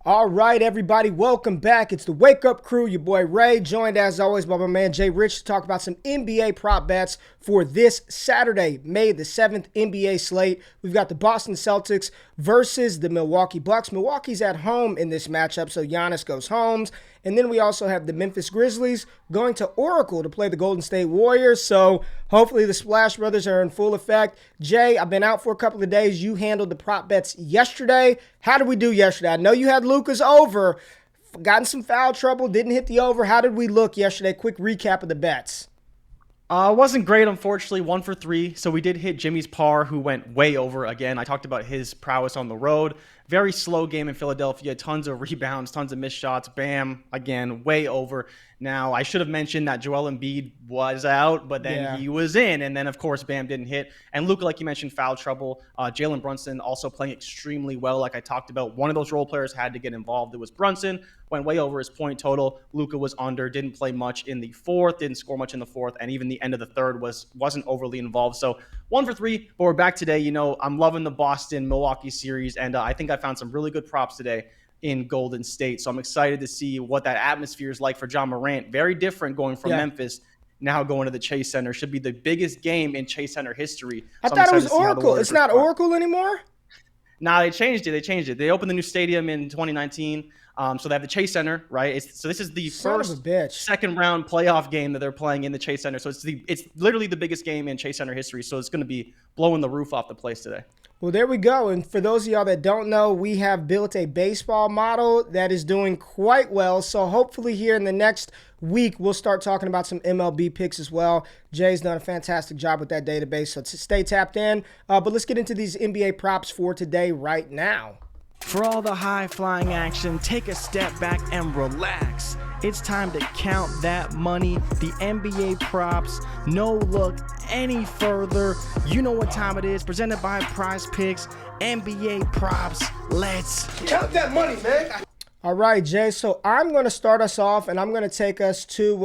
All right, everybody, welcome back. It's the Wake Up Crew, your boy Ray, joined as always by my man Jay Rich to talk about some NBA prop bets for this Saturday, May the 7th NBA slate. We've got the Boston Celtics versus the Milwaukee Bucks. Milwaukee's at home in this matchup, so Giannis goes home. And then we also have the Memphis Grizzlies going to Oracle to play the Golden State Warriors. So hopefully the Splash Brothers are in full effect. Jay, I've been out for a couple of days. You handled the prop bets yesterday. How did we do yesterday? I know you had Luka's over. Got in some foul trouble. Didn't hit the over. How did we look yesterday? Quick recap of the bets. Wasn't great, unfortunately. 1 for 3. So we did hit Jimmy's par, who went way over again. I talked about his prowess on the road. Very slow game in Philadelphia. Tons of rebounds, tons of missed shots. Bam, again, way over. Now, I should have mentioned that Joel Embiid was out, but then he was in. And then, of course, Bam didn't hit. And Luka, like you mentioned, foul trouble. Jalen Brunson also playing extremely well, like I talked about. One of those role players had to get involved. It was Brunson. Went way over his point total. Luka was under, didn't play much in the fourth, didn't score much in the fourth, and even the end of the third wasn't overly involved. So 1 for 3, but we're back today. You know, I'm loving the Boston-Milwaukee series, and I think I found some really good props today in Golden State. So I'm excited to see what that atmosphere is like for John Morant. Very different going from Memphis, now going to the Chase Center. Should be the biggest game in Chase Center history. I thought it was Oracle. It's not Oracle anymore? Nah, they changed it. They opened the new stadium in 2019. So they have the Chase Center, right? So this is the second round playoff game that they're playing in the Chase Center. So it's literally the biggest game in Chase Center history. So it's going to be blowing the roof off the place today. Well, there we go. And for those of y'all that don't know, we have built a baseball model that is doing quite well. So hopefully here in the next week, we'll start talking about some MLB picks as well. Jay's done a fantastic job with that database, so stay tapped in. But let's get into these NBA props for today right now. For all the high-flying action, take a step back and relax. It's time to count that money. The NBA props, no look any further. You know what time it is. Presented by PRIZEPICKS, NBA props. Let's count that money, man. All right, Jay. So I'm going to start us off, and I'm going to take us to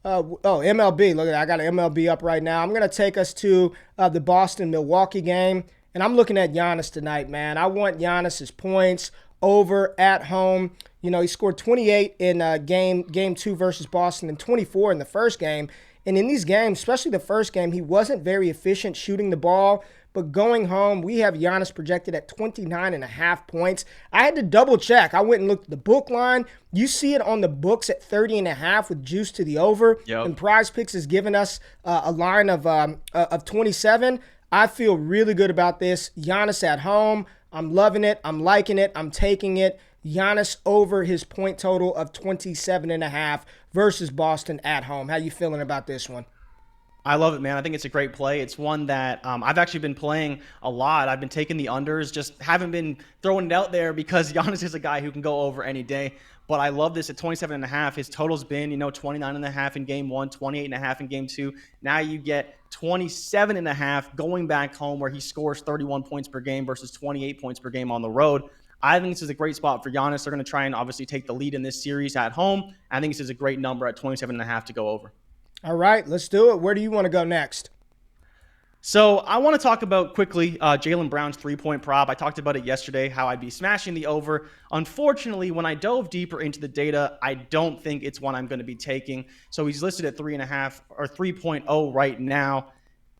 MLB. Look at that. I got an MLB up right now. I'm going to take us to the Boston-Milwaukee game. And I'm looking at Giannis tonight, man. I want Giannis's points over at home. You know, he scored 28 in game 2 versus Boston and 24 in the first game. And in these games, especially the first game, he wasn't very efficient shooting the ball. But going home, we have Giannis projected at 29.5 points. I had to double check. I went and looked at the book line. You see it on the books at 30.5 with juice to the over. Yep. And PrizePicks has given us a line of 27. I feel really good about this. Giannis at home. I'm loving it. I'm liking it. I'm taking it. Giannis over his point total of 27.5 versus Boston at home. How you feeling about this one? I love it, man. I think it's a great play. It's one that I've actually been playing a lot. I've been taking the unders, just haven't been throwing it out there because Giannis is a guy who can go over any day. But I love this at 27.5. His total's been, 29.5 in game 1, 28.5 in game 2. Now you get 27.5 going back home where he scores 31 points per game versus 28 points per game on the road. I think this is a great spot for Giannis. They're going to try and obviously take the lead in this series at home. I think this is a great number at 27.5 to go over. All right, let's do it. Where do you want to go next? So I want to talk about quickly Jaylen Brown's three-point prop. I talked about it yesterday, how I'd be smashing the over. Unfortunately, when I dove deeper into the data, I don't think it's one I'm going to be taking. So he's listed at 3.5 or 3.0 right now.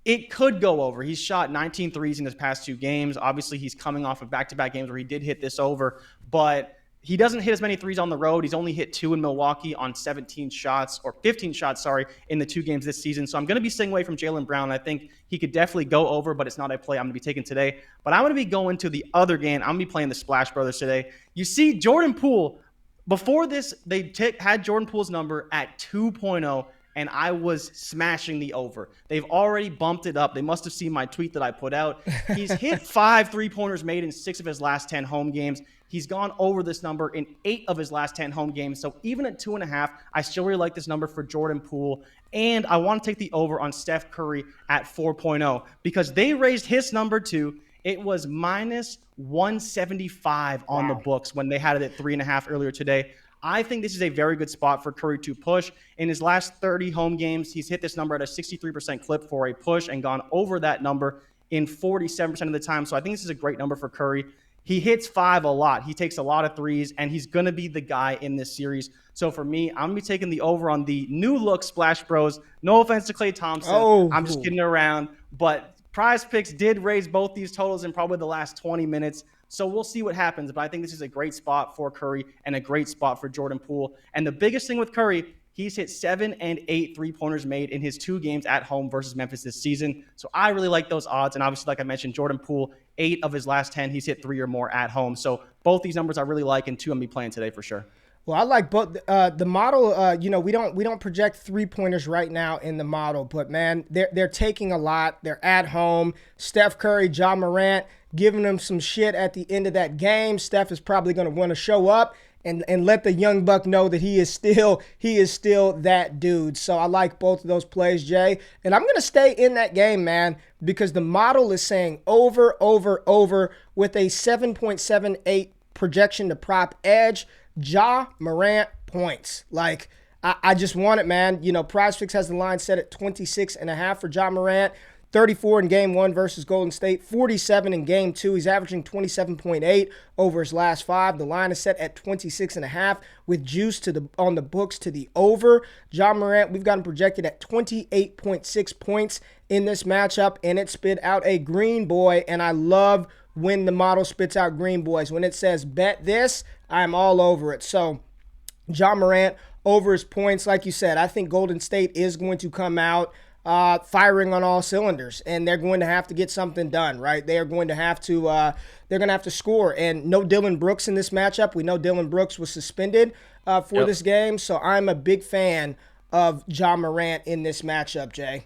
It could go over. He's shot 19 threes in his past 2 games. Obviously, he's coming off of back-to-back games where he did hit this over, but he doesn't hit as many threes on the road. He's only hit 2 in Milwaukee on 15 shots, in the 2 games this season. So I'm going to be staying away from Jaylen Brown. I think he could definitely go over, but it's not a play I'm going to be taking today. But I'm going to be going to the other game. I'm going to be playing the Splash Brothers today. You see Jordan Poole, before this, they had Jordan Poole's number at 2.0, and I was smashing the over. They've already bumped it up. They must have seen my tweet that I put out. He's hit 5 3-pointers made in 6 of his last 10 home games. He's gone over this number in 8 of his last 10 home games. So even at 2.5, I still really like this number for Jordan Poole. And I want to take the over on Steph Curry at 4.0 because they raised his number too. It was minus 175 on the books when they had it at 3.5 earlier today. I think this is a very good spot for Curry to push. In his last 30 home games, he's hit this number at a 63% clip for a push and gone over that number in 47% of the time. So I think this is a great number for Curry. He hits 5 a lot. He takes a lot of threes, and he's going to be the guy in this series. So for me, I'm going to be taking the over on the new look Splash Bros. No offense to Klay Thompson. I'm just kidding around. But PrizePicks did raise both these totals in probably the last 20 minutes. So we'll see what happens. But I think this is a great spot for Curry and a great spot for Jordan Poole. And the biggest thing with Curry, he's hit 7 and 8 3-pointers made in his 2 games at home versus Memphis this season. So I really like those odds. And obviously, like I mentioned, Jordan Poole, 8 of his last 10, he's hit 3 or more at home. So both these numbers I really like, and 2 I'm going to be playing today for sure. Well, I like both. The model, we don't project 3-pointers right now in the model, but man, they're taking a lot. They're at home. Steph Curry, Ja Morant, giving them some shit at the end of that game. Steph is probably going to want to show up and let the young buck know that he is still that dude. So I like both of those plays, Jay. And I'm going to stay in that game, man, because the model is saying over with a 7.78 projection to prop edge. Ja Morant points. Like, I just want it, man. PrizePicks has the line set at 26.5 for Ja Morant. 34 in game 1 versus Golden State, 47 in game 2. He's averaging 27.8 over his last 5. The line is set at 26.5 with juice on the books to the over. Ja Morant, we've got him projected at 28.6 points in this matchup, and it spit out a green boy, and I love when the model spits out green boys. When it says bet this, I'm all over it. So Ja Morant over his points. Like you said, I think Golden State is going to come out firing on all cylinders, and they're going to have to get something done, right? They are going to have to score, and no Dylan Brooks in this matchup. We know Dylan Brooks was suspended for this game, so I'm a big fan of Ja Morant in this matchup, Jay.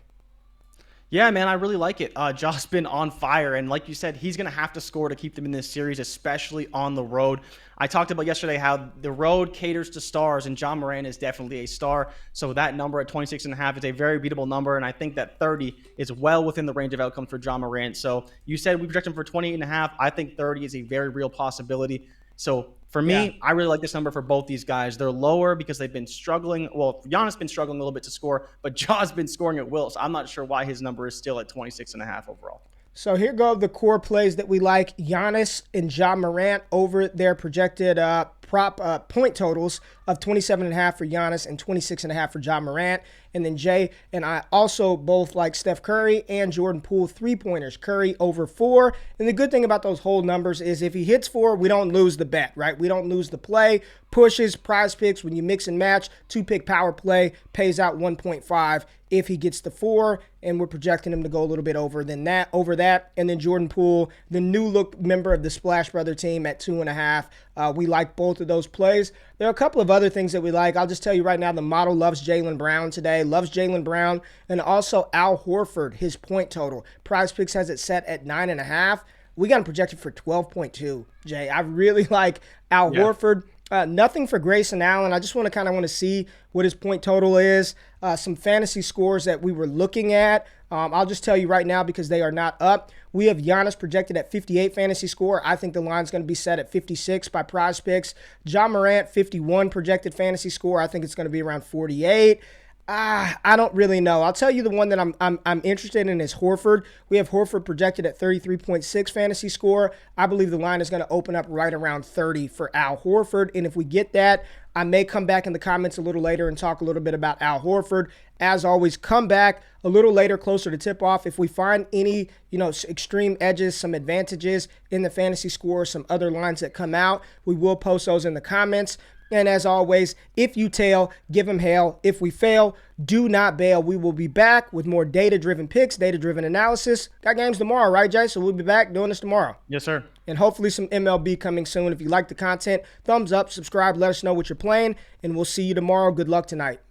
Yeah, man, I really like it. Ja's been on fire, and like you said, he's going to have to score to keep them in this series, especially on the road. I talked about yesterday how the road caters to stars, and Ja Morant is definitely a star. So that number at 26.5 is a very beatable number, and I think that 30 is well within the range of outcomes for Ja Morant. So you said we project him for 28.5. I think 30 is a very real possibility. So for me, I really like this number for both these guys. They're lower because they've been struggling. Well, Giannis has been struggling a little bit to score, but Ja's been scoring at will. So I'm not sure why his number is still at 26.5 overall. So here go the core plays that we like. Giannis and Ja Morant over their projected prop point totals of 27.5 for Giannis and 26.5 for Ja Morant. And then Jay and I also both like Steph Curry and Jordan Poole 3-pointers. Curry over 4. And the good thing about those whole numbers is if he hits 4, we don't lose the bet, right? We don't lose the play. Pushes, PrizePicks, when you mix and match, 2-pick power play pays out 1.5 if he gets the 4, and we're projecting him to go a little bit over that. And then Jordan Poole, the new look member of the Splash Brother team at 2.5. We like both of those plays. There are a couple of other things that we like. I'll just tell you right now, the model loves Jaylen Brown today, and also Al Horford, his point total. PrizePicks has it set at 9.5. We got him projected for 12.2, Jay. I really like Al Horford. Nothing for Grayson Allen. I just want to see what his point total is. Some fantasy scores that we were looking at. I'll just tell you right now because they are not up. We have Giannis projected at 58 fantasy score. I think the line's going to be set at 56 by PrizePicks. Ja Morant, 51 projected fantasy score. I think it's going to be around 48. I don't really know. I'll tell you the one that I'm interested in is Horford. We have Horford projected at 33.6 fantasy score. I believe the line is going to open up right around 30 for Al Horford. And if we get that, I may come back in the comments a little later and talk a little bit about Al Horford. As always, come back a little later, closer to tip-off. If we find any, extreme edges, some advantages in the fantasy score, some other lines that come out, we will post those in the comments. And as always, if you tail, give them hail. If we fail, do not bail. We will be back with more data-driven picks, data-driven analysis. Got games tomorrow, right, Jay? So we'll be back doing this tomorrow. Yes, sir. And hopefully some MLB coming soon. If you like the content, thumbs up, subscribe, let us know what you're playing, and we'll see you tomorrow. Good luck tonight.